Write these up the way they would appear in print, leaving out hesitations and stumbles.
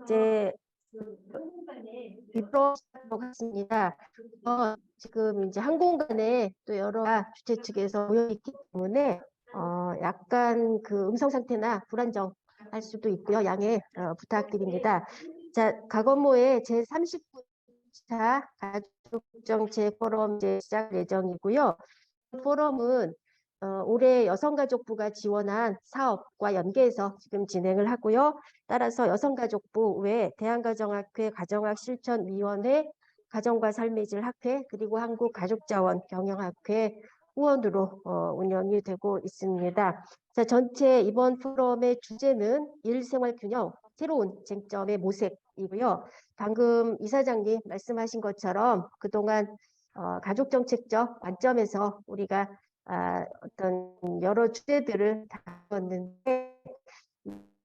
이제 입으로 하겠습니다. 지금 이제 항공간에 또 여러 주최 측에서 모여 있기 때문에 약간 그 음성 상태나 불안정할 수도 있고요. 양해 부탁드립니다. 자, 가건모의 제39차 가족정책 포럼 이제 시작 예정이고요. 포럼은 올해 여성가족부가 지원한 사업과 연계해서 지금 진행을 하고요. 따라서 여성가족부 외 대한가정학회 가정학실천위원회 가정과 삶의 질 학회 그리고 한국가족자원 경영학회 후원으로 운영이 되고 있습니다. 자, 전체 이번 포럼의 주제는 일생활균형, 새로운 쟁점의 모색이고요. 방금 이사장님 말씀하신 것처럼 그동안 가족정책적 관점에서 우리가 어떤 여러 주제들을 다뤘는데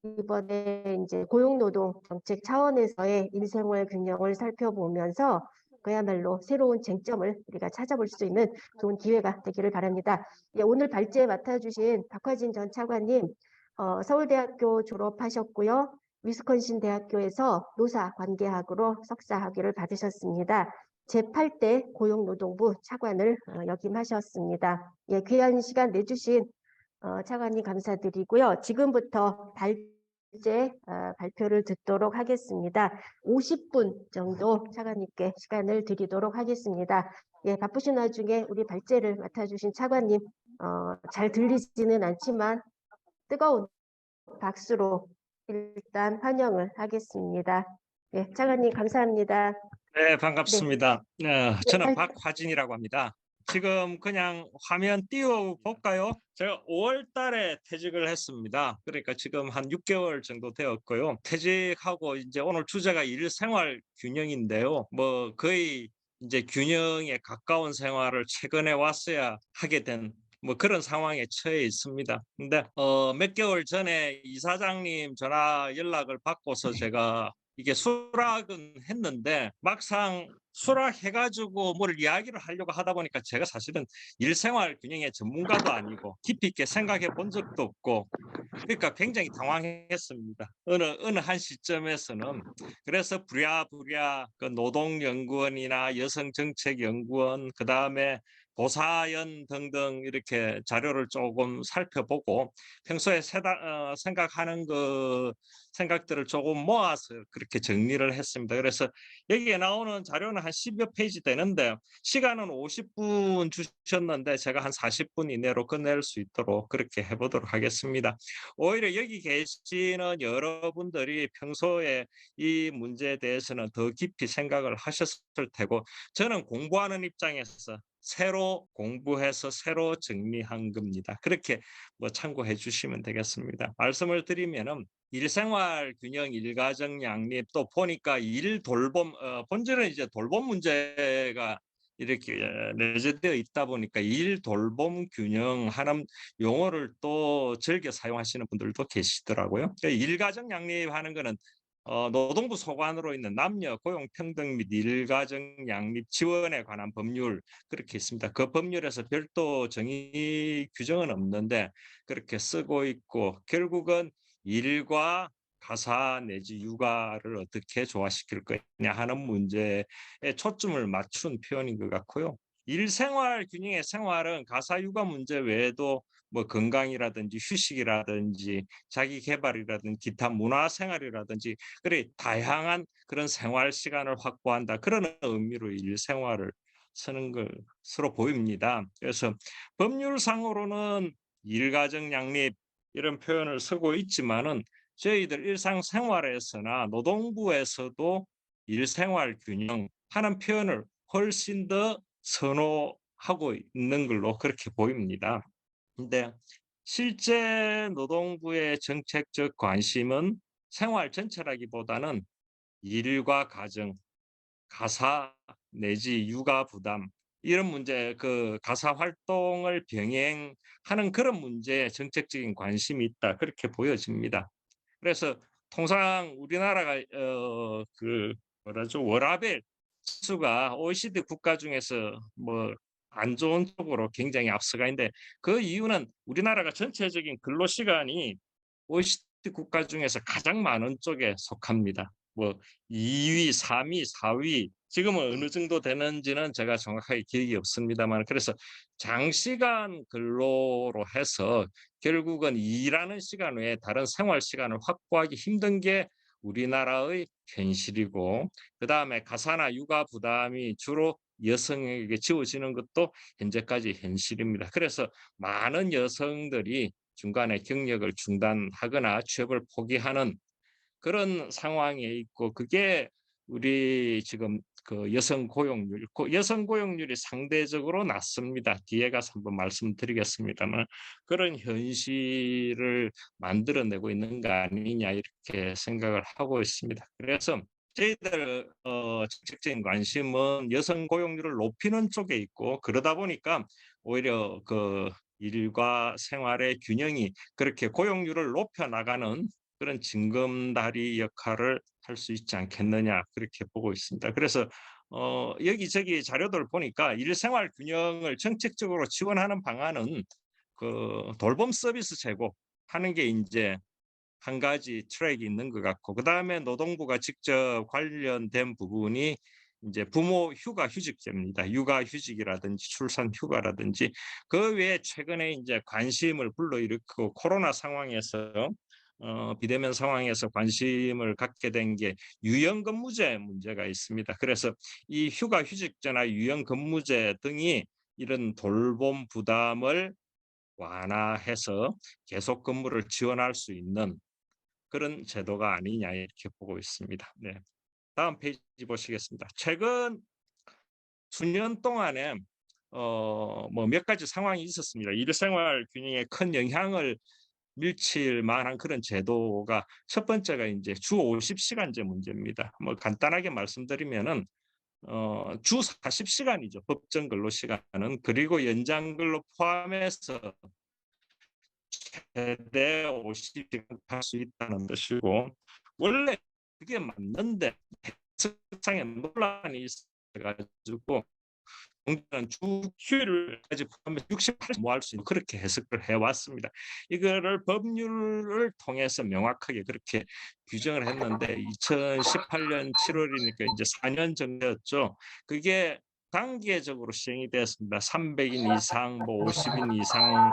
이번에 이제 고용노동 정책 차원에서의 일생활 균형을 살펴보면서 그야말로 새로운 쟁점을 우리가 찾아볼 수 있는 좋은 기회가 되기를 바랍니다. 예, 오늘 발제 맡아주신 박화진 전 차관님, 서울대학교 졸업하셨고요. 위스콘신 대학교에서 노사관계학으로 석사학위를 받으셨습니다. 제8대 고용노동부 차관을 역임하셨습니다. 예, 귀한 시간 내주신 차관님 감사드리고요. 지금부터 발제 발표를 듣도록 하겠습니다. 50분 정도 차관님께 시간을 드리도록 하겠습니다. 예, 바쁘신 와중에 우리 발제를 맡아주신 차관님 잘 들리지는 않지만 뜨거운 박수로 일단 환영을 하겠습니다. 예, 차관님 감사합니다. 네, 네. 반갑습니다. 저는 박화진이라고 합니다. 지금 그냥 화면 띄워볼까요? 제가 5월 달에 퇴직을 했습니다. 그러니까 지금 한 6개월 정도 되었고요. 퇴직하고 이제 오늘 주제가 일생활 균형인데요. 뭐 거의 이제 균형에 가까운 생활을 최근에 왔어야 하게 된 뭐 그런 상황에 처해 있습니다. 근데 몇 개월 전에 이사장님 전화 연락을 받고서 제가 이게 수락은 했는데 막상 수락해가지고 뭘 이야기를 하려고 하다 보니까 제가 사실은 일생활 균형의 전문가도 아니고 깊이 있게 생각해 본 적도 없고 그러니까 굉장히 당황했습니다. 어느 한 시점에서는. 그래서 부랴부랴 그 노동연구원이나 여성정책연구원 그다음에 보사연 등등 이렇게 자료를 조금 살펴보고 평소에 생각하는 생각들을 조금 모아서 그렇게 정리를 했습니다. 그래서 여기에 나오는 자료는 한 10여 페이지 되는데 시간은 50분 주셨는데 제가 한 40분 이내로 끝낼 수 있도록 그렇게 해보도록 하겠습니다. 오히려 여기 계시는 여러분들이 평소에 이 문제에 대해서는 더 깊이 생각을 하셨을 테고 저는 공부하는 입장에서 새로 공부해서 새로 정리한 겁니다. 그렇게 뭐 참고해 주시면 되겠습니다. 말씀을 드리면은 일생활 균형, 일가정 양립 또 보니까 일 돌봄 본질은 이제 돌봄 문제가 이렇게 내재되어 있다 보니까 일 돌봄 균형 하는 용어를 또 즐겨 사용하시는 분들도 계시더라고요. 일가정 양립하는 거는 노동부 소관으로 있는 남녀 고용 평등 및 일가정 양립 지원에 관한 법률 그렇게 있습니다. 그 법률에서 별도 정의 규정은 없는데 그렇게 쓰고 있고 결국은 일과 가사 내지 육아를 어떻게 조화시킬 거냐 하는 문제에 초점을 맞춘 표현인 것 같고요. 일생활 균형의 생활은 가사 육아 문제 외에도 뭐 건강이라든지 휴식이라든지 자기 개발이라든지 기타 문화생활이라든지 그래 다양한 그런 생활 시간을 확보한다 그런 의미로 일생활을 쓰는 것으로 보입니다. 그래서 법률상으로는 일가정 양립 이런 표현을 쓰고 있지만은 저희들 일상생활에서나 노동부에서도 일생활 균형 하는 표현을 훨씬 더 선호하고 있는 걸로 그렇게 보입니다. 근데 실제 노동부의 정책적 관심은 생활 전체라기보다는 일과 가정, 가사 내지 육아 부담 이런 문제 그 가사 활동을 병행하는 그런 문제에 정책적인 관심이 있다 그렇게 보여집니다. 그래서 통상 우리나라가 그 뭐라죠 워라밸 지수가 OECD 국가 중에서 뭐 안 좋은 쪽으로 굉장히 앞서가 있는데 그 이유는 우리나라가 전체적인 근로 시간이 OECD 국가 중에서 가장 많은 쪽에 속합니다. 뭐 2위, 3위, 4위 지금은 어느 정도 되는지는 제가 정확하게 기억이 없습니다만 그래서 장시간 근로로 해서 결국은 일하는 시간 외에 다른 생활 시간을 확보하기 힘든 게 우리나라의 현실이고 그다음에 가사나 육아 부담이 주로 여성에게 지워지는 것도 현재까지 현실입니다. 그래서 많은 여성들이 중간에 경력을 중단하거나 취업을 포기하는 그런 상황에 있고 그게 우리 지금 그 여성 고용률이 상대적으로 낮습니다. 뒤에 가서 한번 말씀드리겠습니다만 그런 현실을 만들어내고 있는 거 아니냐 이렇게 생각을 하고 있습니다. 그래서 저희들 정책적인 관심은 여성 고용률을 높이는 쪽에 있고 그러다 보니까 오히려 그 일과 생활의 균형이 그렇게 고용률을 높여 나가는 그런 징검다리 역할을 할 수 있지 않겠느냐 그렇게 보고 있습니다. 그래서 여기저기 자료들 보니까 일생활 균형을 정책적으로 지원하는 방안은 그 돌봄 서비스 제공하는 게 이제 한 가지 트랙이 있는 것 같고 그다음에 노동부가 직접 관련된 부분이 이제 부모 휴가 휴직제입니다. 육아 휴직이라든지 출산 휴가라든지 그 외에 최근에 이제 관심을 불러일으키고 코로나 상황에서 비대면 상황에서 관심을 갖게 된 게 유연근무제 문제가 있습니다. 그래서 이 휴가 휴직제나 유연근무제 등이 이런 돌봄 부담을 완화해서 계속 근무를 지원할 수 있는 그런 제도가 아니냐 이렇게 보고 있습니다. 네. 다음 페이지 보시겠습니다. 최근 수년 동안에 뭐 몇 가지 상황이 있었습니다. 일생활 균형에 큰 영향을 밀칠 만한 그런 제도가 첫 번째가 이제 주 50시간제 문제입니다. 뭐 간단하게 말씀드리면은 주 40시간이죠. 법정 근로 시간은 그리고 연장 근로 포함해서 최대 50시간 할 수 있다는 것이고 원래 그게 맞는데 해석상에 논란이 있어가지고 공정한 주 휴일까지 포함해서 68일 모할 수 있는 그렇게 해석을 해왔습니다. 이거를 법률을 통해서 명확하게 그렇게 규정을 했는데 2018년 7월이니까 이제 4년 전이었죠. 그게 단계적으로 시행이 되었습니다. 300인 이상, 뭐 50인 이상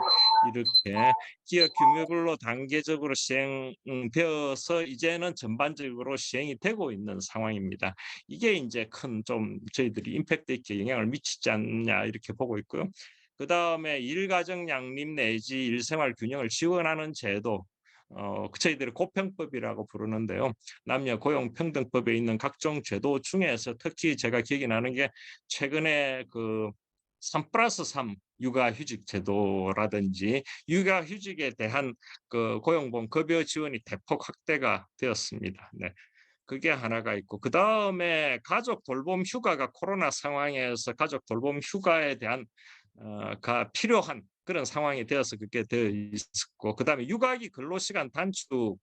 이렇게 기업 규모별로 단계적으로 시행되어서 이제는 전반적으로 시행이 되고 있는 상황입니다. 이게 이제 큰 좀 저희들이 임팩트 있게 영향을 미치지 않냐 이렇게 보고 있고요. 그다음에 일가정 양립 내지 일생활 균형을 지원하는 제도 저희들이 고평법이라고 부르는데요. 남녀 고용평등법에 있는 각종 제도 중에서 특히 제가 기억이 나는 게 최근에 그 3+3 육아휴직 제도라든지 육아휴직에 대한 그 고용보험 급여 지원이 대폭 확대가 되었습니다. 네. 그게 하나가 있고 그다음에 가족 돌봄 휴가가 코로나 상황에서 가족 돌봄 휴가에 대한 가 필요한 그런 상황이 되어서 그렇게 되어 있었고 그다음에 육아기 근로시간 단축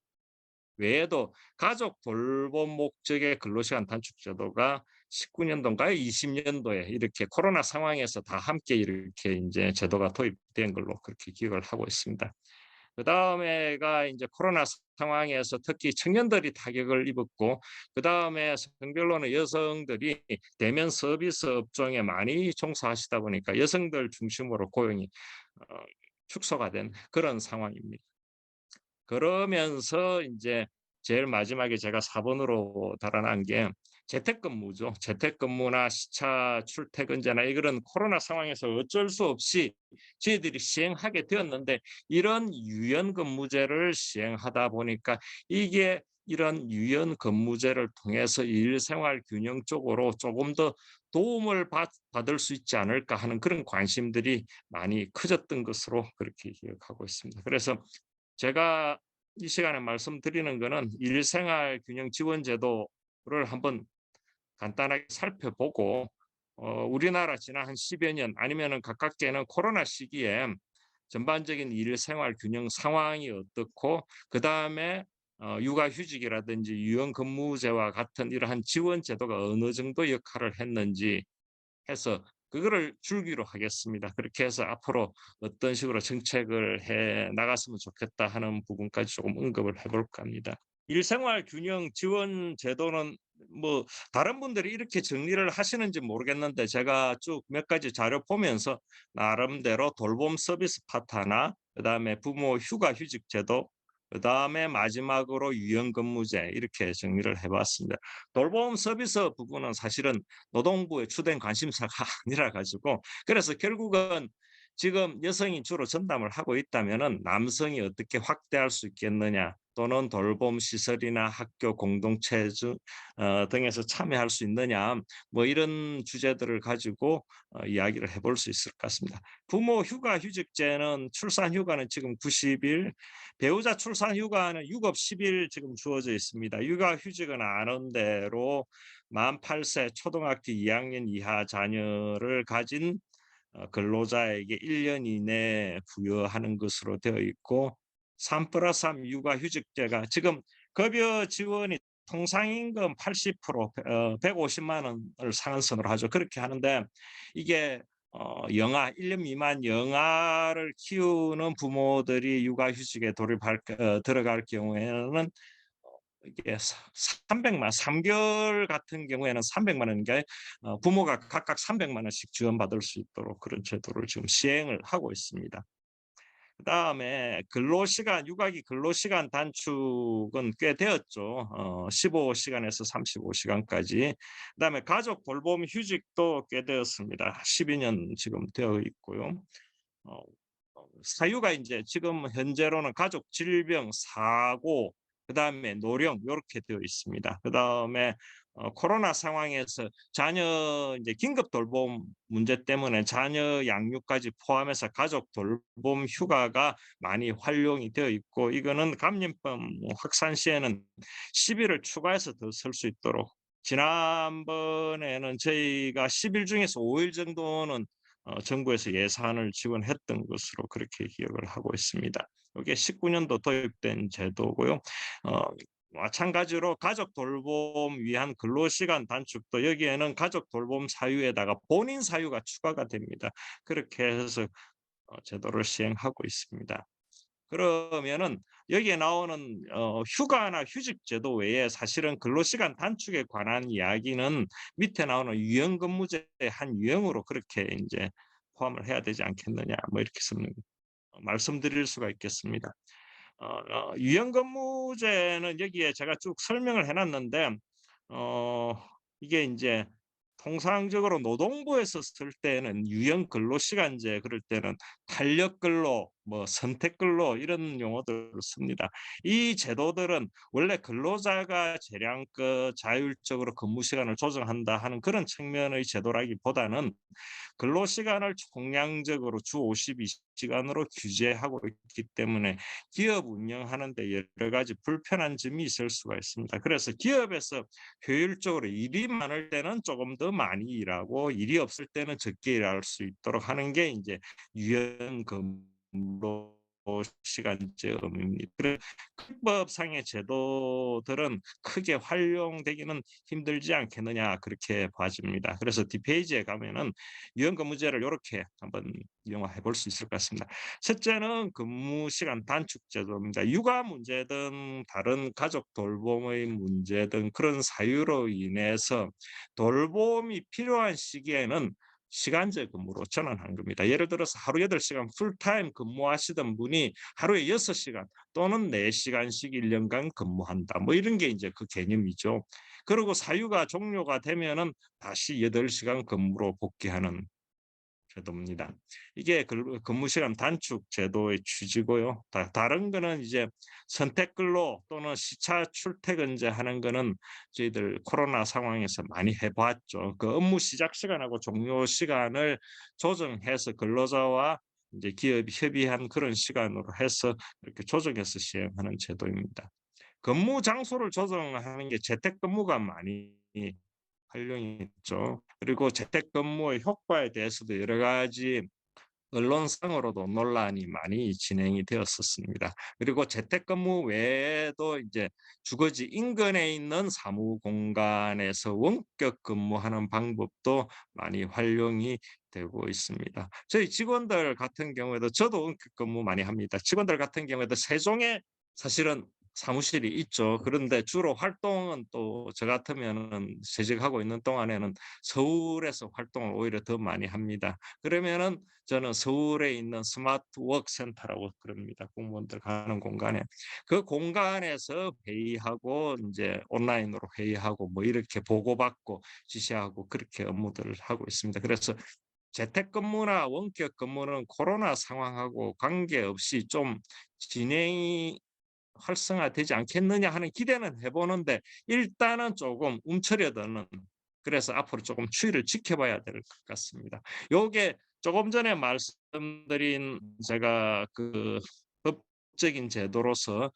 외에도 가족 돌봄 목적의 근로시간 단축 제도가 19년도인가요? 20년도에 이렇게 코로나 상황에서 다 함께 이렇게 이제 제도가 도입된 걸로 그렇게 기억을 하고 있습니다. 그다음에가 이제 코로나 상황에서 특히 청년들이 타격을 입었고 그다음에 성별로는 여성들이 대면 서비스 업종에 많이 종사하시다 보니까 여성들 중심으로 고용이 어, 축소가 된 그런 상황입니다. 그러면서 이제 제일 마지막에 제가 4번으로 달아난 게 재택근무죠. 재택근무나 시차 출퇴근제나 이런 코로나 상황에서 어쩔 수 없이 저희들이 시행하게 되었는데 이런 유연근무제를 시행하다 보니까 이게 이런 유연근무제를 통해서 일생활 균형 쪽으로 조금 더 도움을 받을 수 있지 않을까 하는 그런 관심들이 많이 커졌던 것으로 그렇게 기억하고 있습니다. 그래서 제가 이 시간에 말씀드리는 거는 일생활 균형 지원 제도를 한번 간단하게 살펴보고 우리나라 지난 한 10여 년 아니면은 가깝게는 코로나 시기에 전반적인 일생활 균형 상황이 어떻고 그다음에 육아휴직이라든지 유연근무제와 같은 이러한 지원 제도가 어느 정도 역할을 했는지 해서 그거를 줄기로 하겠습니다. 그렇게 해서 앞으로 어떤 식으로 정책을 해 나갔으면 좋겠다 하는 부분까지 조금 언급을 해볼까 합니다. 일생활 균형 지원 제도는 뭐 다른 분들이 이렇게 정리를 하시는지 모르겠는데 제가 쭉 몇 가지 자료 보면서 나름대로 돌봄 서비스 파트나 그다음에 부모 휴가 휴직 제도 그다음에 마지막으로 유연근무제 이렇게 정리를 해봤습니다. 돌봄 서비스 부분은 사실은 노동부의 주된 관심사가 아니라 가지고 그래서 결국은 지금 여성이 주로 전담을 하고 있다면은 남성이 어떻게 확대할 수 있겠느냐 또는 돌봄 시설이나 학교 공동체 등에서 참여할 수 있느냐 뭐 이런 주제들을 가지고 이야기를 해볼 수 있을 것 같습니다. 부모 휴가 휴직제는 출산 휴가는 지금 90일, 배우자 출산 휴가는 6업 10일 지금 주어져 있습니다. 육아 휴직은 아는 대로 만 8세 초등학교 2학년 이하 자녀를 가진 근로자에게 1년 이내에 부여하는 것으로 되어 있고 3+3 육아휴직제가 지금 급여 지원이 통상임금 80% 150만 원을 상한선으로 하죠. 그렇게 하는데 이게 영아 1년 미만 영아를 키우는 부모들이 육아휴직에 들어갈 경우에는 이게 300만 3개월 같은 경우에는 300만 원인가 부모가 각각 300만 원씩 지원받을 수 있도록 그런 제도를 지금 시행을 하고 있습니다. 그다음에 근로시간 육아기 근로시간 단축은 꽤 되었죠. 15시간에서 35시간까지. 그다음에 가족 돌봄 휴직도 꽤 되었습니다. 12년 지금 되어 있고요. 어 사유가 이제 지금 현재로는 가족 질병, 사고, 그다음에 노령 요렇게 되어 있습니다. 그다음에 코로나 상황에서 자녀 이제 긴급 돌봄 문제 때문에 자녀 양육까지 포함해서 가족 돌봄 휴가가 많이 활용이 되어 있고 이거는 감염병 확산 시에는 10일을 추가해서 더 쓸 수 있도록 지난번에는 저희가 10일 중에서 5일 정도는 정부에서 예산을 지원했던 것으로 그렇게 기억을 하고 있습니다. 이게 19년도 도입된 제도고요. 어, 마찬가지로 가족 돌봄 위한 근로시간 단축도 여기에는 가족 돌봄 사유에다가 본인 사유가 추가가 됩니다. 그렇게 해서 제도를 시행하고 있습니다. 그러면은 여기에 나오는 휴가나 휴직 제도 외에 사실은 근로시간 단축에 관한 이야기는 밑에 나오는 유연근무제의 한 유형으로 그렇게 이제 포함을 해야 되지 않겠느냐 뭐 이렇게 말씀드릴 수가 있겠습니다. 유연근무제는 여기에 제가 쭉 설명을 해놨는데 어, 이게 이제 통상적으로 노동부에서 쓸 때는 유연 근로시간제 그럴 때는 탄력 근로, 뭐 선택 근로 이런 용어들을 씁니다. 이 제도들은 원래 근로자가 재량껏 자율적으로 근무 시간을 조정한다 하는 그런 측면의 제도라기보다는 근로시간을 총량적으로 주 52시간으로 규제하고 있기 때문에 기업 운영하는 데 여러 가지 불편한 점이 있을 수가 있습니다. 그래서 기업에서 효율적으로 일이 많을 때는 조금 더 많이 일하고 일이 없을 때는 적게 일할 수 있도록 하는 게 이제 유연 근로 시간제 의무입니다. 헌법상의 제도들은 크게 활용되기는 힘들지 않겠느냐 그렇게 봐집니다. 그래서 뒷페이지에 가면은 유연근무제를 이렇게 한번 이용해 볼 수 있을 것 같습니다. 첫째는 근무시간 단축 제도입니다. 육아 문제든 다른 가족 돌봄의 문제든 그런 사유로 인해서 돌봄이 필요한 시기에는 시간제 근무로 전환한 겁니다. 예를 들어서 하루 8시간 풀타임 근무하시던 분이 하루에 6시간 또는 4시간씩 1년간 근무한다. 뭐 이런 게 이제 그 개념이죠. 그리고 사유가 종료가 되면은 다시 8시간 근무로 복귀하는 제도입니다. 이게 근무시간 단축 제도의 취지고요. 다른 거는 이제 선택근로 또는 시차 출퇴근제 하는 거는 저희들 코로나 상황에서 많이 해봤죠. 그 업무 시작 시간하고 종료 시간을 조정해서 근로자와 이제 기업이 협의한 그런 시간으로 해서 이렇게 조정해서 시행하는 제도입니다. 근무 장소를 조정하는 게 재택근무가 많이 활용이 있죠. 그리고 재택근무의 효과에 대해서도 여러 가지 언론상으로도 논란이 많이 진행이 되었었습니다. 그리고 재택근무 외에도 이제 주거지 인근에 있는 사무 공간에서 원격 근무하는 방법도 많이 활용이 되고 있습니다. 저희 직원들 같은 경우에도 저도 원격 근무 많이 합니다. 직원들 같은 경우에도 세종에 사실은 사무실이 있죠. 그런데 주로 활동은 또 저 같으면은 재직하고 있는 동안에는 서울에서 활동을 오히려 더 많이 합니다. 그러면은 저는 서울에 있는 스마트 워크 센터라고 그럽니다. 공무원들 가는 공간에. 그 공간에서 회의하고 이제 온라인으로 회의하고 뭐 이렇게 보고받고 지시하고 그렇게 업무들을 하고 있습니다. 그래서 재택근무나 원격 근무는 코로나 상황하고 관계없이 좀 진행이 활성화되지 않겠느냐 하는 기대는 해보는데 일단은 조금 움츠려드는, 그래서 앞으로 조금 추이를 지켜봐야 될 것 같습니다. 요게 조금 전에 말씀드린 제가 그 법적인 제도로서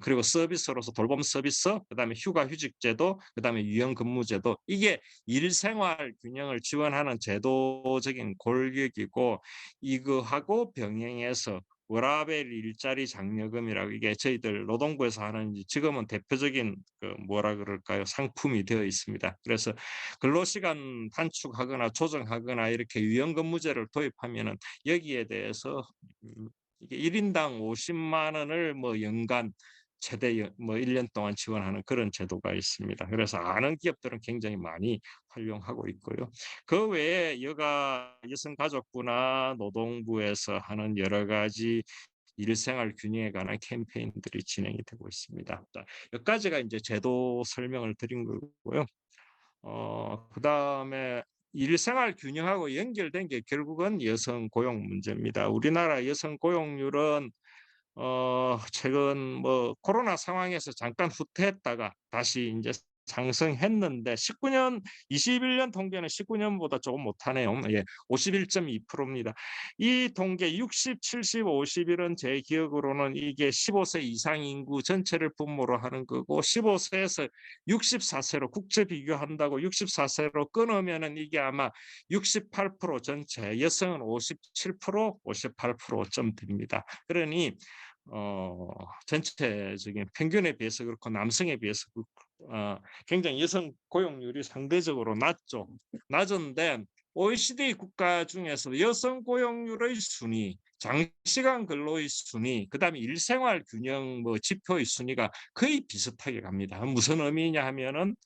그리고 서비스로서 돌봄 서비스, 그다음에 휴가휴직제도, 그다음에 유연근무제도, 이게 일생활 균형을 지원하는 제도적인 골격이고 이거하고 병행해서 워라밸 일자리 장려금이라고, 이게 저희들 노동부에서 하는 지금은 대표적인 그 뭐라 그럴까요? 상품이 되어 있습니다. 그래서 근로시간 단축하거나 조정하거나 이렇게 유연근무제를 도입하면은 여기에 대해서 이게 1인당 50만 원을 뭐 연간 최대 뭐 1년 동안 지원하는 그런 제도가 있습니다. 그래서 아는 기업들은 굉장히 많이 활용하고 있고요. 그 외에 여성가족부나 노동부에서 하는 여러 가지 일생활 균형에 관한 캠페인들이 진행이 되고 있습니다. 여기까지가 이제 제도 설명을 드린 거고요. 그다음에 일생활 균형하고 연결된 게 결국은 여성 고용 문제입니다. 우리나라 여성 고용률은 최근 뭐 코로나 상황에서 잠깐 후퇴했다가 다시 이제 상승했는데 19년, 21년 통계는 19년보다 조금 못하네요. 예, 51.2%입니다. 이 통계 60, 70, 50일은 제 기억으로는 이게 15세 이상 인구 전체를 분모로 하는 거고 15세에서 64세로 국제 비교한다고 64세로 끊으면은 이게 아마 68% 전체, 여성은 57%, 58%쯤 됩니다. 그러니 전체적인 평균에 비해서 그렇고 남성에 비해서 굉장히 여성 고용률이 상대적으로 낮죠. 낮은데 OECD 국가 중에서 여성 고용률의 순위, 장시간 근로의 순위, 그다음에 일생활 균형 뭐 지표의 순위가 거의 비슷하게 갑니다. 무슨 의미냐 하면은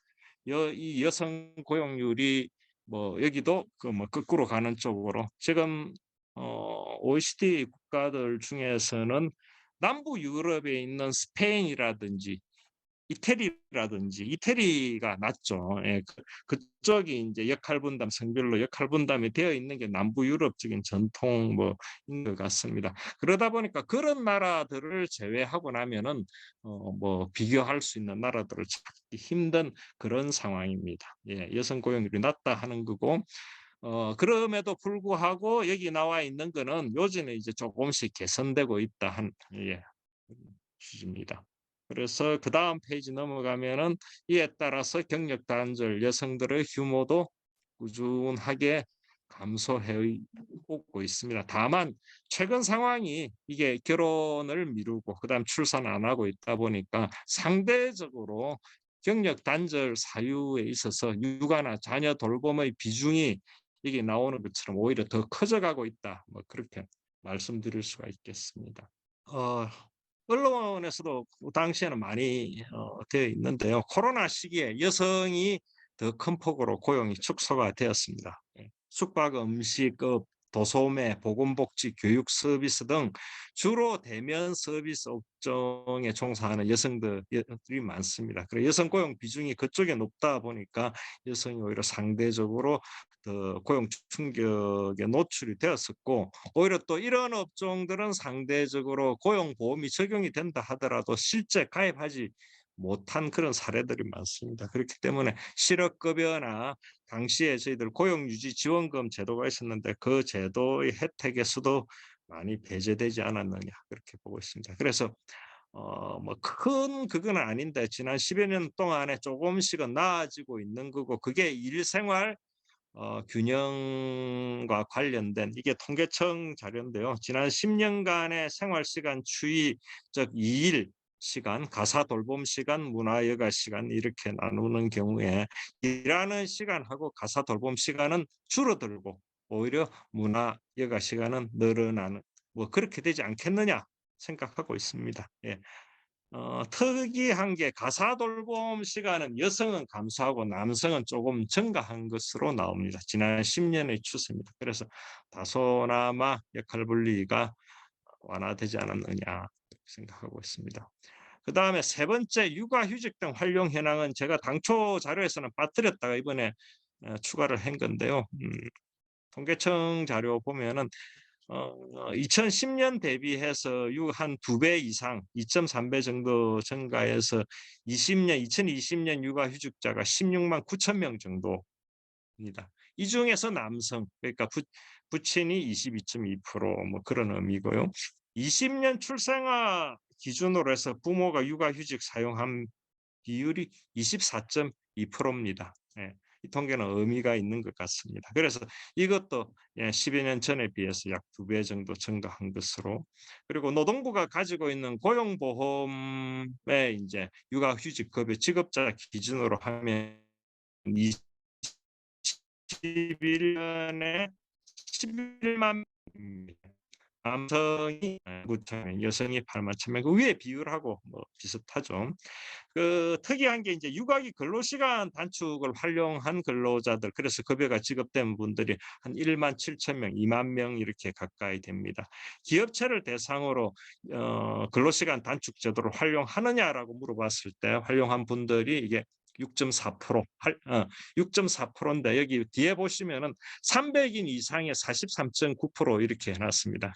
이 여성 고용률이 뭐 여기도 그 뭐 거꾸로 가는 쪽으로 지금 OECD 국가들 중에서는 남부 유럽에 있는 스페인이라든지 이태리가 낫죠. 예, 그쪽이 이제 역할 분담, 성별로 역할 분담이 되어 있는 게 남부 유럽적인 전통 뭐인 것 같습니다. 그러다 보니까 그런 나라들을 제외하고 나면은 뭐 비교할 수 있는 나라들을 찾기 힘든 그런 상황입니다. 예, 여성 고용률이 낮다 하는 거고. 그럼에도 불구하고 여기 나와 있는 거는 요즘에 이제 조금씩 개선되고 있다 한 예, 취지입니다. 그래서 그 다음 페이지 넘어가면은 이에 따라서 경력 단절 여성들의 규모도 꾸준하게 감소해 오고 있습니다. 다만 최근 상황이 이게 결혼을 미루고 그다음 출산 안 하고 있다 보니까 상대적으로 경력 단절 사유에 있어서 육아나 자녀 돌봄의 비중이 이게 나오는 것처럼 오히려 더 커져가고 있다. 뭐 그렇게 말씀드릴 수가 있겠습니다. 언론에서도 그 당시에는 많이 되어 있는데요. 코로나 시기에 여성이 더 큰 폭으로 고용이 축소가 되었습니다. 숙박, 음식업, 도소매, 보건복지, 교육 서비스 등 주로 대면 서비스 업종에 종사하는 여성들이 많습니다. 그래서 여성 고용 비중이 그쪽에 높다 보니까 여성이 오히려 상대적으로 더 고용 충격에 노출이 되었었고, 오히려 또 이런 업종들은 상대적으로 고용보험이 적용이 된다 하더라도 실제 가입하지 못한 그런 사례들이 많습니다. 그렇기 때문에 실업급여나 당시에 저희들 고용유지지원금 제도가 있었는데 그 제도의 혜택에서도 많이 배제되지 않았느냐 그렇게 보고 있습니다. 그래서 뭐 큰 그건 아닌데 지난 10여 년 동안에 조금씩은 나아지고 있는 거고, 그게 일생활 균형과 관련된 이게 통계청 자료인데요. 지난 10년간의 생활시간 추이, 즉 2일 시간, 가사 돌봄 시간, 문화 여가 시간 이렇게 나누는 경우에 일하는 시간하고 가사 돌봄 시간은 줄어들고 오히려 문화 여가 시간은 늘어나는 뭐 그렇게 되지 않겠느냐 생각하고 있습니다. 예. 특이한 게 가사 돌봄 시간은 여성은 감소하고 남성은 조금 증가한 것으로 나옵니다. 지난 10년의 추세입니다. 그래서 다소나마 역할 분리가 완화되지 않았느냐 생각하고 있습니다. 그 다음에 세 번째, 육아휴직 등 활용 현황은 제가 당초 자료에서는 빠뜨렸다가 이번에 추가를 한 건데요. 통계청 자료 보면은 2010년 대비해서 한 2배 이상, 2.3배 정도 증가해서 2020년 육아휴직자가 16만 9천 명 정도입니다. 이 중에서 남성, 그러니까 부친이 22.2%뭐 그런 의미고요. 20년 출생아 기준으로 해서 부모가 육아휴직 사용한 비율이 24.2%입니다. 예, 이 통계는 의미가 있는 것 같습니다. 그래서 이것도 10여 년 전에 비해서 약 2배 정도 증가한 것으로, 그리고 노동부가 가지고 있는 고용보험의 이제 육아휴직급여 지급자 기준으로 하면 21년에 11만 남성이 9천 여성이 8만 1천 명, 그 위에 비율하고 뭐 비슷하죠. 그 특이한 게 이제 육아기 근로시간 단축을 활용한 근로자들, 그래서 급여가 지급된 분들이 한 1만 7천 명, 2만 명 이렇게 가까이 됩니다. 기업체를 대상으로 근로시간 단축 제도를 활용하느냐라고 물어봤을 때 활용한 분들이 이게 6.4%, 6.4%인데 여기 뒤에 보시면은 300인 이상의 43.9% 이렇게 해놨습니다.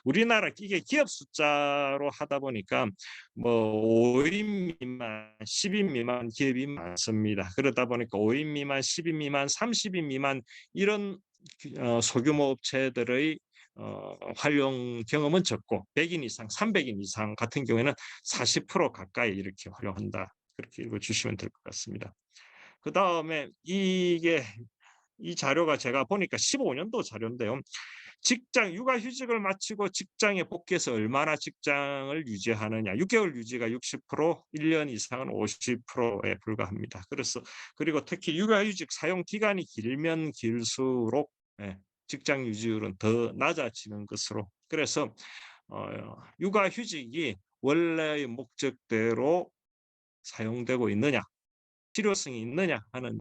우리나라 이게 기업 숫자로 하다 보니까 뭐 5인 미만, 10인 미만 기업이 많습니다. 그러다 보니까 5인 미만, 10인 미만, 30인 미만 이런 소규모 업체들의 활용 경험은 적고 100인 이상, 300인 이상 같은 경우에는 40% 가까이 이렇게 활용한다. 그렇게 읽어주시면 될 것 같습니다. 그 다음에 이 자료가 제가 보니까 15년도 자료인데요. 직장 육아휴직을 마치고 직장에 복귀해서 얼마나 직장을 유지하느냐. 6개월 유지가 60%, 1년 이상은 50%에 불과합니다. 그리고 특히 육아휴직 사용 기간이 길면 길수록 직장 유지율은 더 낮아지는 것으로. 그래서 육아휴직이 원래의 목적대로 사용되고 있느냐, 필요성이 있느냐 하는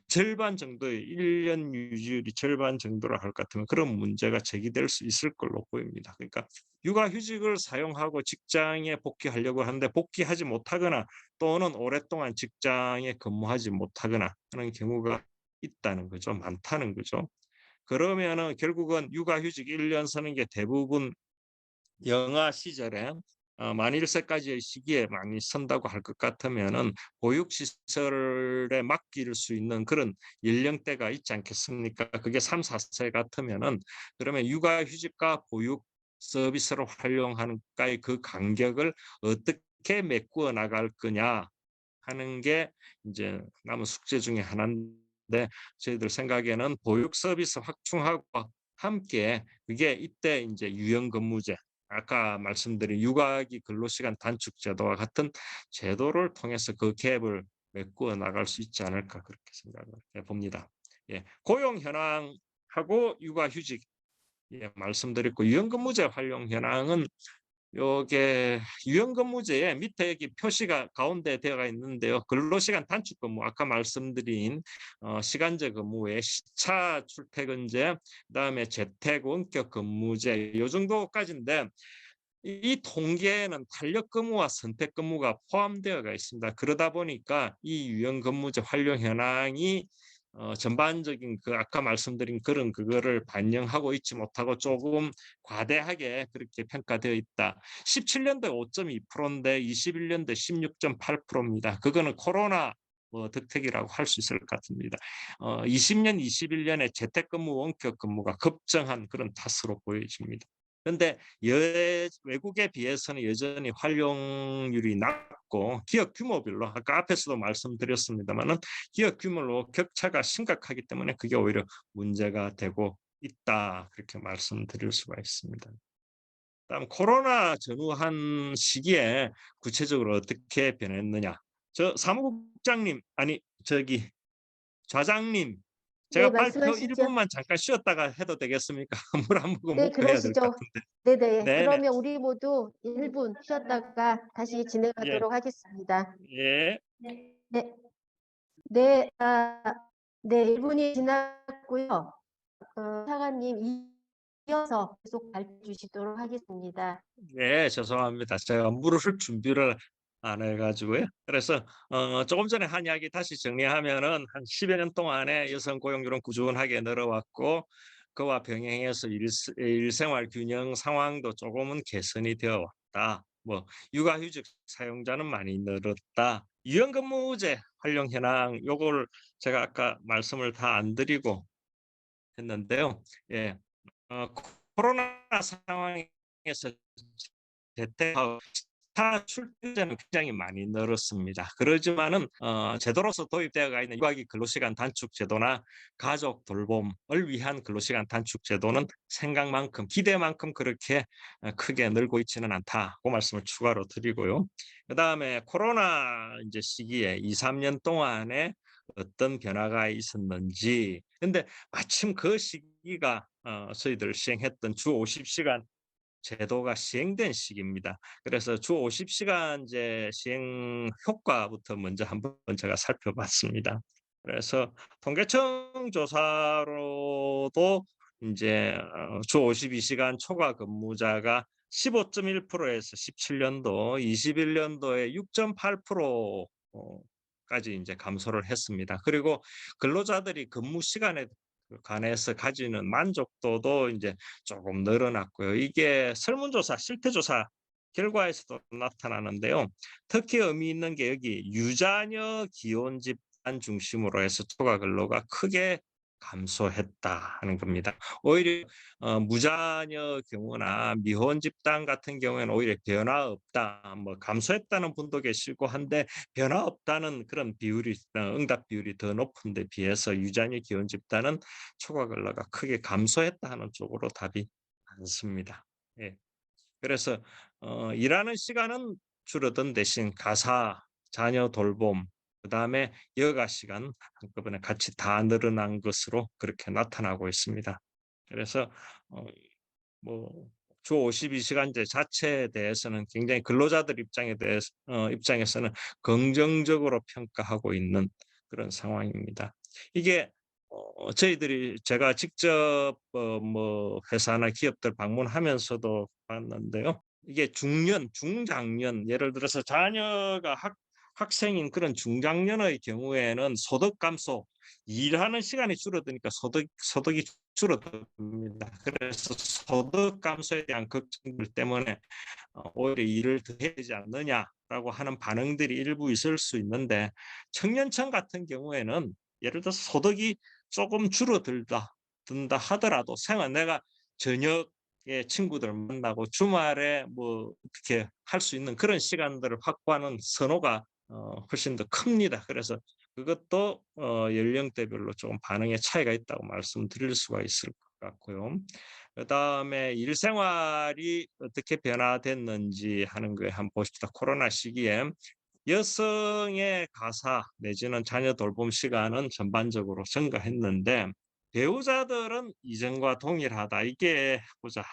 절반 정도의 1년 유지율이 절반 정도라 할 것 같으면 그런 문제가 제기될 수 있을 걸로 보입니다. 그러니까 육아휴직을 사용하고 직장에 복귀하려고 하는데 복귀하지 못하거나 또는 오랫동안 직장에 근무하지 못하거나 하는 경우가 있다는 거죠. 많다는 거죠. 그러면은 결국은 육아휴직 1년 서는 게 대부분 영아 시절에 만 1세까지의 시기에 많이 선다고 할 것 같으면은 보육시설에 맡길 수 있는 그런 연령대가 있지 않겠습니까? 그게 3, 4세 같으면은 그러면 육아휴직과 보육 서비스를 활용하는가의 그 간격을 어떻게 메꾸어 나갈 거냐 하는 게 이제 남은 숙제 중에 하나인데 저희들 생각에는 보육 서비스 확충하고 함께 그게 이때 이제 유연근무제 아까 말씀드린 육아기 근로시간 단축 제도와 같은 제도를 통해서 그 갭을 메꾸어 나갈 수 있지 않을까 그렇게 생각을 해봅니다. 예, 고용 현황하고 육아휴직 말씀드렸고 유연근무제 활용 현황은 요게 유연근무제에 밑에 여기 표시가 가운데 되어 있는데요. 근로시간 단축근무 아까 말씀드린 시간제 근무에 시차 출퇴근제, 그다음에 재택 원격 근무제 요 정도까지인데 이 통계에는 탄력근무와 선택근무가 포함되어 있습니다. 그러다 보니까 이 유연근무제 활용 현황이 전반적인 그 아까 말씀드린 그거를 반영하고 있지 못하고 조금 과대하게 그렇게 평가되어 있다. 17년도에 5.2%인데 21년도에 16.8%입니다. 그거는 코로나 득택이라고 할 수 있을 것 같습니다. 20년, 21년에 재택근무, 원격근무가 급증한 그런 탓으로 보여집니다. 그런데 외국에 비해서는 여전히 활용률이 낮고 기업 규모별로 아까 앞에서도 말씀드렸습니다마는 기업 규모로 격차가 심각하기 때문에 그게 오히려 문제가 되고 있다. 그렇게 말씀드릴 수가 있습니다. 다음 코로나 전후한 시기에 구체적으로 어떻게 변했느냐. 저 사무국장님 아니 저기 좌장님 네, 제가 발표 말씀하시죠. 1분만 잠깐 쉬었다가 해도 되겠습니까? 물 한 모금 네, 먹고 해야 될 것 그러시죠. 같은데. 네네. 네네. 그러면 우리 모두 1분 쉬었다가 다시 예. 진행하도록 하겠습니다. 예. 네, 네, 네, 1분이 지났고요. 사관님 이어서 계속 발표해 주시도록 하겠습니다. 네, 죄송합니다. 제가 물을 준비를 안 해가지고요. 그래서 조금 전에 한 이야기 다시 정리하면은 한 10여 년 동안에 여성 고용률은 꾸준하게 늘어왔고 그와 병행해서 일생활 균형 상황도 조금은 개선이 되어 왔다. 뭐 육아휴직 사용자는 많이 늘었다. 유연근무제 활용 현황 요걸 제가 아까 말씀을 다 안 드리고 했는데요. 예. 코로나 상황에서 재택하고 타 출퇴근은 굉장히 많이 늘었습니다. 그러지만은 제도로서 도입되어가 있는 육아기 근로시간 단축 제도나 가족 돌봄을 위한 근로시간 단축 제도는 생각만큼 기대만큼 그렇게 크게 늘고 있지는 않다고 말씀을 추가로 드리고요. 그다음에 코로나 이제 시기에 2, 3년 동안에 어떤 변화가 있었는지. 근데 마침 그 시기가 저희들 시행했던 주 50시간 제도가 시행된 시기입니다. 그래서 주 50시간제 시행 효과부터 먼저 한번 제가 살펴봤습니다. 그래서 통계청 조사로도 이제 주 52시간 초과 근무자가 15.1%에서 17년도, 21년도에 6.8%까지 이제 감소를 했습니다. 그리고 근로자들이 근무 시간에 관해서 가지는 만족도도 이제 조금 늘어났고요. 이게 설문조사, 실태조사 결과에서도 나타나는데요. 특히 의미 있는 게 여기 유자녀 기혼 집단 중심으로 해서 초과 근로가 크게 감소했다 하는 겁니다. 오히려 무자녀 경우나 미혼 집단 같은 경우에는 오히려 변화 없다, 뭐 감소했다는 분도 계시고 한데 변화 없다는 그런 비율이 응답 비율이 더 높은 데 비해서 유자녀 기혼 집단은 초과 근로가 크게 감소했다 하는 쪽으로 답이 많습니다. 예. 그래서 일하는 시간은 줄어든 대신 가사, 자녀 돌봄, 그다음에 여가 시간 한꺼번에 같이 다 늘어난 것으로 그렇게 나타나고 있습니다. 그래서 어 뭐 주 52시간제 자체에 대해서는 굉장히 근로자들 입장에서는 긍정적으로 평가하고 있는 그런 상황입니다. 이게 저희들이 제가 직접 뭐 회사나 기업들 방문하면서도 봤는데요. 이게 중년, 중장년 예를 들어서 자녀가 학생인 그런 중장년의 경우에는 소득 감소, 일하는 시간이 줄어드니까 소득이 줄어듭니다. 그래서 소득 감소에 대한 걱정들 때문에 오히려 일을 더 해야 되지 않느냐라고 하는 반응들이 일부 있을 수 있는데 청년층 같은 경우에는 예를 들어서 소득이 조금 든다 하더라도 내가 저녁에 친구들 만나고 주말에 뭐 어떻게 할 수 있는 그런 시간들을 확보하는 선호가 훨씬 더 큽니다. 그래서 그것도 연령대별로 조금 반응의 차이가 있다고 말씀드릴 수가 있을 것 같고요. 그다음에 일생활이 어떻게 변화됐는지 하는 거에 한번 보십시다. 코로나 시기에 여성의 가사 내지는 자녀 돌봄 시간은 전반적으로 증가했는데 배우자들은 이전과 동일하다. 이게 보자.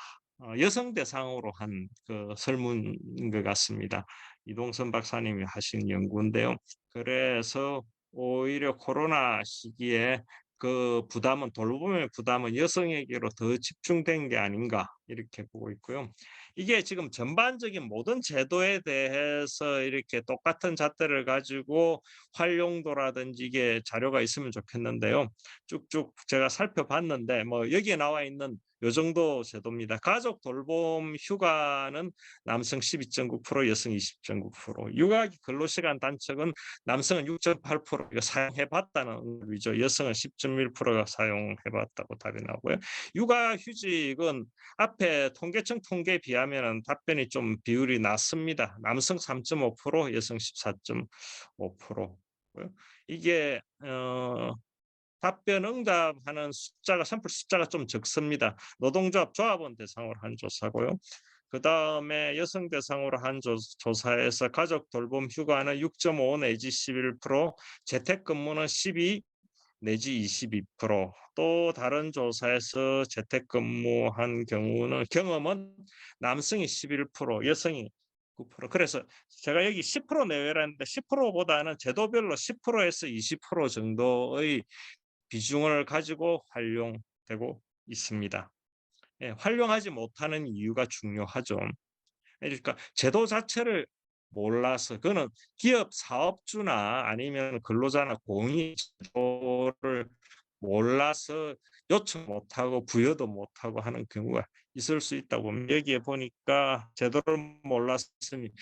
여성 대상으로 한 그 설문인 것 같습니다. 이동선 박사님이 하신 연구인데요. 그래서 오히려 코로나 시기에 그 부담은 돌봄의 부담은 여성에게로 더 집중된 게 아닌가 이렇게 보고 있고요. 이게 지금 전반적인 모든 제도에 대해서 이렇게 똑같은 잣대를 가지고 활용도라든지 이게 자료가 있으면 좋겠는데요. 쭉쭉 제가 살펴봤는데 뭐 여기에 나와 있는 요 정도 제도입니다. 가족 돌봄 휴가는 남성 12.9%, 여성 20.9%. 육아기 근로시간 단축은 남성은 6.8% 이거 사용해 봤다는 의미죠. 여성은 10.1%가 사용해 봤다고 답이 나오고요. 육아휴직은 앞에 통계청 통계에 비하면 답변이 좀 비율이 낮습니다. 남성 3.5%, 여성 14.5%고요. 이게 답변 응답하는 숫자가 샘플 숫자가 좀 적습니다. 노동조합 조합원 대상으로 한 조사고요. 그 다음에 여성 대상으로 한 조사에서 가족 돌봄 휴가는 6.5 내지 11%, 재택근무는 12 내지 22%, 또 다른 조사에서 재택근무한 경험은 남성이 11%, 여성이 9%. 그래서 제가 여기 10% 내외라는데 10%보다는 제도별로 10%에서 20% 정도의 비중을 가지고 활용되고 있습니다. 예, 활용하지 못하는 이유가 중요하죠. 그러니까 제도 자체를 몰라서 그거는 기업 사업주나 아니면 근로자나 공이 제도를 몰라서 요청 못하고 부여도 못하고 하는 경우가 있을 수 있다고 봅니다. 여기에 보니까 제도를 몰랐으니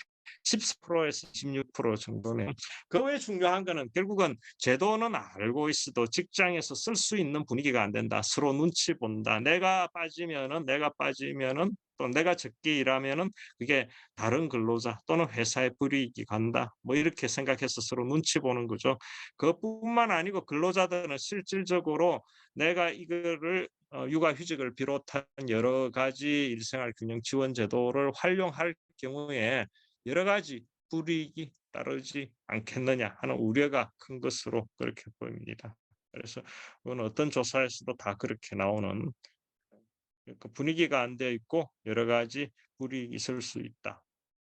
14%에서 16% 정도네요. 그 외에 중요한 거는 결국은 제도는 알고 있어도 직장에서 쓸 수 있는 분위기가 안 된다. 서로 눈치 본다. 내가 빠지면은 또 내가 적게 일하면은 그게 다른 근로자 또는 회사에 불이익이 간다. 뭐 이렇게 생각해서 서로 눈치 보는 거죠. 그것뿐만 아니고 근로자들은 실질적으로 내가 이거를 육아휴직을 비롯한 여러 가지 일생활 균형 지원 제도를 활용할 경우에 여러 가지 불이익이 따르지 않겠느냐 하는 우려가 큰 것으로 그렇게 보입니다. 그래서 그건 어떤 조사에서도 다 그렇게 나오는 분위기가 안 되어 있고 여러 가지 불이익이 있을 수 있다.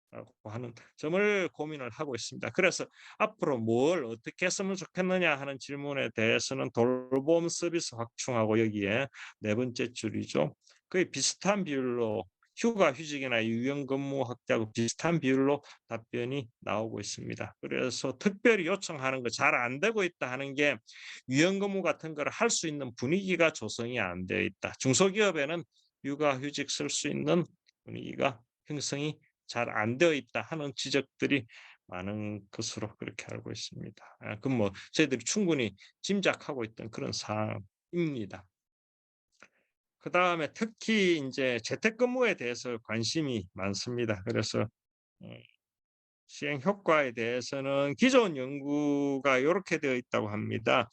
라고 하는 점을 고민을 하고 있습니다. 그래서 앞으로 뭘 어떻게 했으면 좋겠느냐 하는 질문에 대해서는 돌봄 서비스 확충하고 여기에 네 번째 줄이죠. 거의 비슷한 비율로 휴가 휴직이나 유연근무 확대하고 비슷한 비율로 답변이 나오고 있습니다. 그래서 특별히 요청하는 거 잘 안 되고 있다 하는 게 유연근무 같은 걸 할 수 있는 분위기가 조성이 안 되어 있다. 중소기업에는 육아휴직 쓸 수 있는 분위기가 형성이 잘 안 되어 있다 하는 지적들이 많은 것으로 그렇게 알고 있습니다. 그럼 뭐 저희들이 충분히 짐작하고 있던 그런 사항입니다. 그 다음에 특히 이제 재택근무에 대해서 관심이 많습니다. 그래서 시행 효과에 대해서는 기존 연구가 이렇게 되어 있다고 합니다.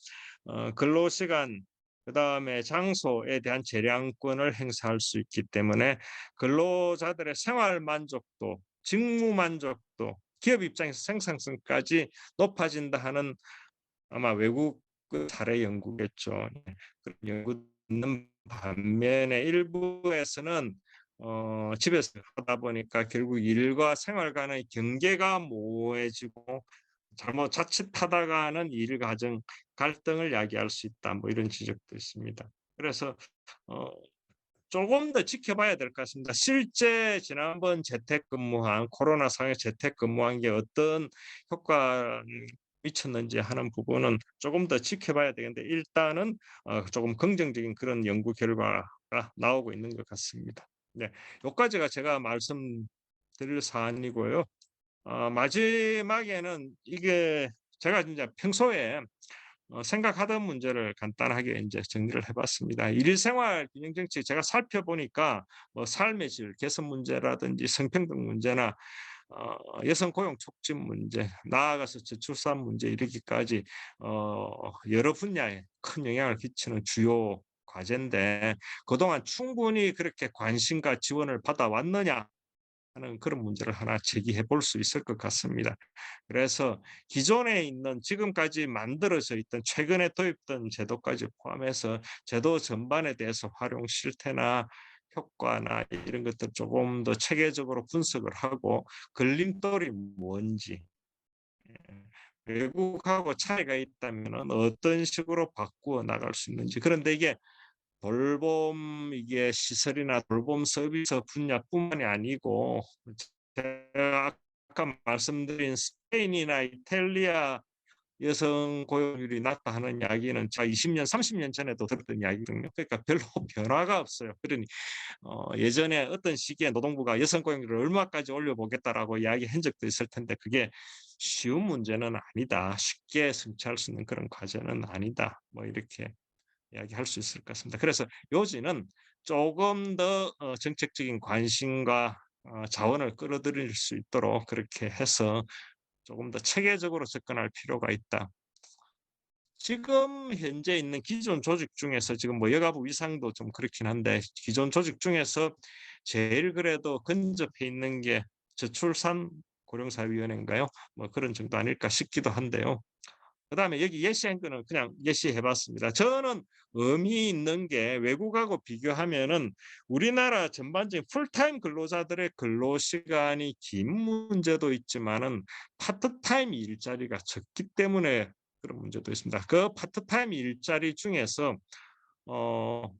근로시간, 그 다음에 장소에 대한 재량권을 행사할 수 있기 때문에 근로자들의 생활 만족도, 직무 만족도, 기업 입장에서 생산성까지 높아진다 하는 아마 외국 사례 연구겠죠. 그런 연구 있는 반면에 일부에서는 집에서 하다 보니까 결국 일과 생활 간의 경계가 모호해지고 자칫하다가는 일 가정 갈등을 야기할 수 있다. 뭐 이런 지적도 있습니다. 그래서 조금 더 지켜봐야 될 것 같습니다. 실제 지난번 재택근무한 코로나 상황에 재택근무한 게 어떤 효과를 미쳤는지 하는 부분은 조금 더 지켜봐야 되겠는데 일단은 조금 긍정적인 그런 연구 결과가 나오고 있는 것 같습니다. 네, 여기까지가 제가 말씀드릴 사안이고요. 마지막에는 이게 제가 진짜 평소에 생각하던 문제를 간단하게 이제 정리를 해봤습니다. 일생활 균형 정책 제가 살펴보니까 뭐 삶의 질 개선 문제라든지 성평등 문제나 여성 고용 촉진 문제, 나아가서 저출산 문제 이르기까지 여러 분야에 큰 영향을 끼치는 주요 과제인데 그동안 충분히 그렇게 관심과 지원을 받아왔느냐 하는 그런 문제를 하나 제기해 볼 수 있을 것 같습니다. 그래서 기존에 있는 지금까지 만들어져 있던 최근에 도입된 제도까지 포함해서 제도 전반에 대해서 활용 실태나 효과나 이런 것들 조금 더 체계적으로 분석을 하고 걸림돌이 뭔지 외국하고 차이가 있다면 어떤 식으로 바꾸어 나갈 수 있는지 그런데 이게 돌봄 이게 시설이나 돌봄 서비스 분야뿐만이 아니고 제가 아까 말씀드린 스페인이나 이탈리아 여성 고용률이 낮다 하는 이야기는 제가 20년, 30년 전에도 들었던 이야기거든요. 그러니까 별로 변화가 없어요. 그러니 예전에 어떤 시기에 노동부가 여성 고용률을 얼마까지 올려보겠다라고 이야기한 적도 있을 텐데 그게 쉬운 문제는 아니다. 쉽게 성취할 수 있는 그런 과제는 아니다. 뭐 이렇게 이야기할 수 있을 것 같습니다. 그래서 요지는 조금 더 정책적인 관심과 자원을 끌어들일 수 있도록 그렇게 해서 조금 더 체계적으로 접근할 필요가 있다. 지금 현재 있는 기존 조직 중에서 지금 뭐 여가부 위상도 좀 그렇긴 한데 기존 조직 중에서 제일 그래도 근접해 있는 게 저출산 고령사회위원회인가요? 뭐 그런 정도 아닐까 싶기도 한데요. 그다음에 여기 예시한 거는 그냥 예시해 봤습니다. 저는 의미 있는 게 외국하고 비교하면은 우리나라 전반적인 풀타임 근로자들의 근로 시간이 긴 문제도 있지만은 파트타임 일자리가 적기 때문에 그런 문제도 있습니다. 그 파트타임 일자리 중에서 어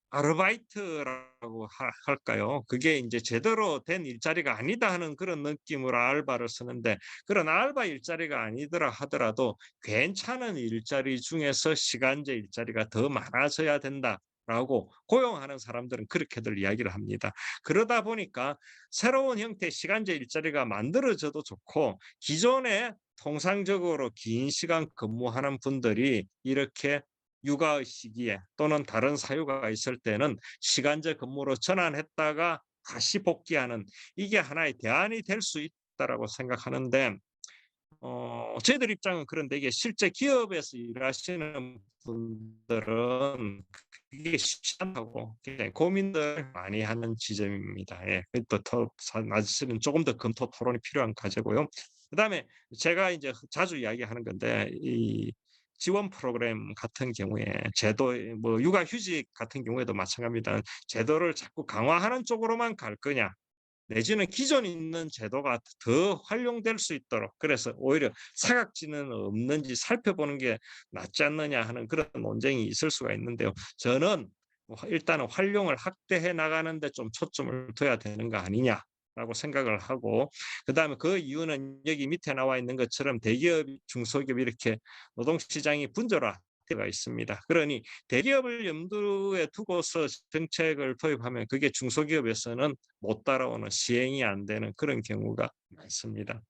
아르바이트라고 할까요? 그게 이제 제대로 된 일자리가 아니다 하는 그런 느낌으로 알바를 쓰는데 그런 알바 일자리가 아니더라 하더라도 괜찮은 일자리 중에서 시간제 일자리가 더 많아져야 된다라고 고용하는 사람들은 그렇게들 이야기를 합니다. 그러다 보니까 새로운 형태의 시간제 일자리가 만들어져도 좋고 기존에 통상적으로 긴 시간 근무하는 분들이 이렇게 육아의 시기에 또는 다른 사유가 있을 때는 시간제 근무로 전환했다가 다시 복귀하는 이게 하나의 대안이 될 수 있다라고 생각하는데 저희들 입장은 그런데 이게 실제 기업에서 일하시는 분들은 그게 쉽지 않다고 굉장히 고민들 많이 하는 지점입니다. 예, 또 사실은 조금 더 검토 토론이 필요한 과제고요. 그다음에 제가 이제 자주 이야기하는 건데 이 지원 프로그램 같은 경우에 제도 뭐 육아휴직 같은 경우에도 마찬가지입니다. 제도를 자꾸 강화하는 쪽으로만 갈 거냐 내지는 기존 있는 제도가 더 활용될 수 있도록 그래서 오히려 사각지는 없는지 살펴보는 게 낫지 않느냐 하는 그런 논쟁이 있을 수가 있는데요. 저는 일단은 활용을 확대해 나가는 데 좀 초점을 둬야 되는 거 아니냐라고 생각을 하고 그다음에 그 이유는 여기 밑에 나와 있는 것처럼 대기업, 중소기업 이렇게 노동시장이 분절화 가 있습니다. 그러니 대기업을 염두에 두고서 정책을 도입하면 그게 중소기업에서는 못 따라오는 시행이 안 되는 그런 경우가 많습니다.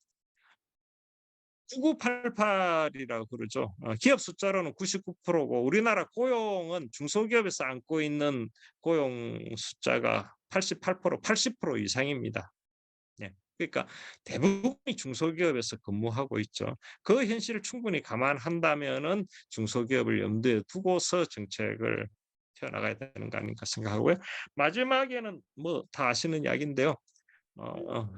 9988이라고 그러죠. 기업 숫자로는 99%고 우리나라 고용은 중소기업에서 안고 있는 고용 숫자가 88%, 80% 이상입니다. 네. 그러니까 대부분이 중소기업에서 근무하고 있죠. 그 현실을 충분히 감안한다면은 중소기업을 염두에 두고서 정책을 펴나가야 되는 거 아닌가 생각하고요. 마지막에는 뭐 다 아시는 이야기인데요.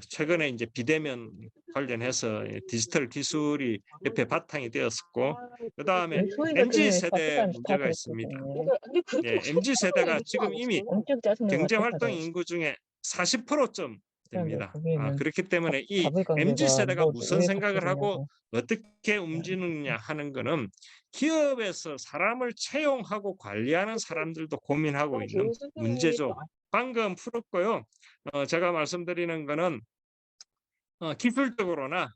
최근에 이제 비대면 관련해서 디지털 기술이 옆에 바탕이 되었었고, 그 다음에 소리가 MZ 들리네. 세대 밖에서 다 문제가 있습니다. 들었거든요. 근데 그렇게 예, MZ 세대가 지금 이미 엄청 짜증나 경제활동 같아서 인구 중에 40%쯤 그런데 됩니다. 거기는 그렇기 때문에 이 갑을 MZ 관계가 세대가 뭐 무슨 왜 생각을 하고 바뀌느냐고. 어떻게 움직이느냐 하는 거는 기업에서 사람을 채용하고 관리하는 사람들도 고민하고 있는 교육 선생님이 문제죠. 방금 풀었고요. 제가 말씀드리는 거는 기술적으로나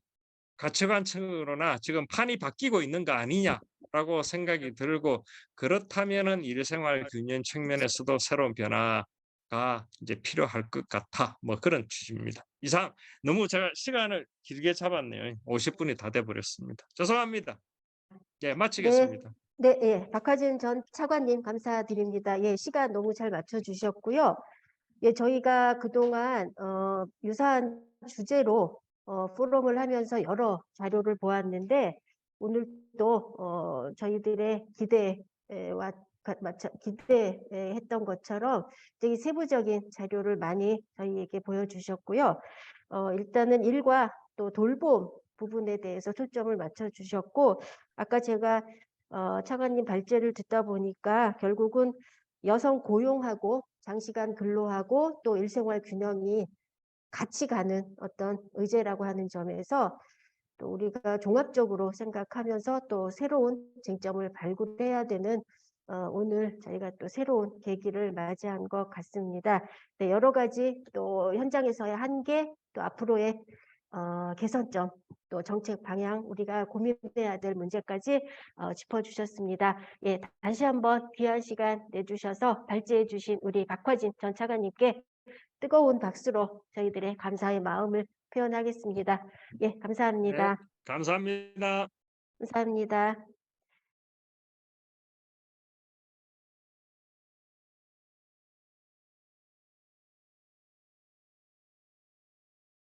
가치관적으로나 지금 판이 바뀌고 있는 거 아니냐라고 생각이 들고 그렇다면은 일생활 균형 측면에서도 새로운 변화가 이제 필요할 것 같아. 뭐 그런 취지입니다. 이상 너무 제가 시간을 길게 잡았네요. 50분이 다 돼 버렸습니다. 죄송합니다. 예, 네, 마치겠습니다. 네, 예. 박하진 전 차관님 감사드립니다. 예, 시간 너무 잘 맞춰주셨고요. 예, 저희가 그동안 유사한 주제로 포럼을 하면서 여러 자료를 보았는데 오늘도 저희들의 기대와 기대했던 것처럼 되게 세부적인 자료를 많이 저희에게 보여주셨고요. 일단은 일과 또 돌봄 부분에 대해서 초점을 맞춰주셨고 아까 제가 차관님 발제를 듣다 보니까 결국은 여성 고용하고 장시간 근로하고 또 일생활 균형이 같이 가는 어떤 의제라고 하는 점에서 또 우리가 종합적으로 생각하면서 또 새로운 쟁점을 발굴해야 되는 오늘 저희가 또 새로운 계기를 맞이한 것 같습니다. 네, 여러 가지 또 현장에서의 한계 또 앞으로의 개선점 또 정책 방향 우리가 고민해야 될 문제까지 짚어주셨습니다. 예, 다시 한번 귀한 시간 내주셔서 발제해 주신 우리 박화진 전 차관님께 뜨거운 박수로 저희들의 감사의 마음을 표현하겠습니다. 예, 네, 감사합니다. 감사합니다. 감사합니다.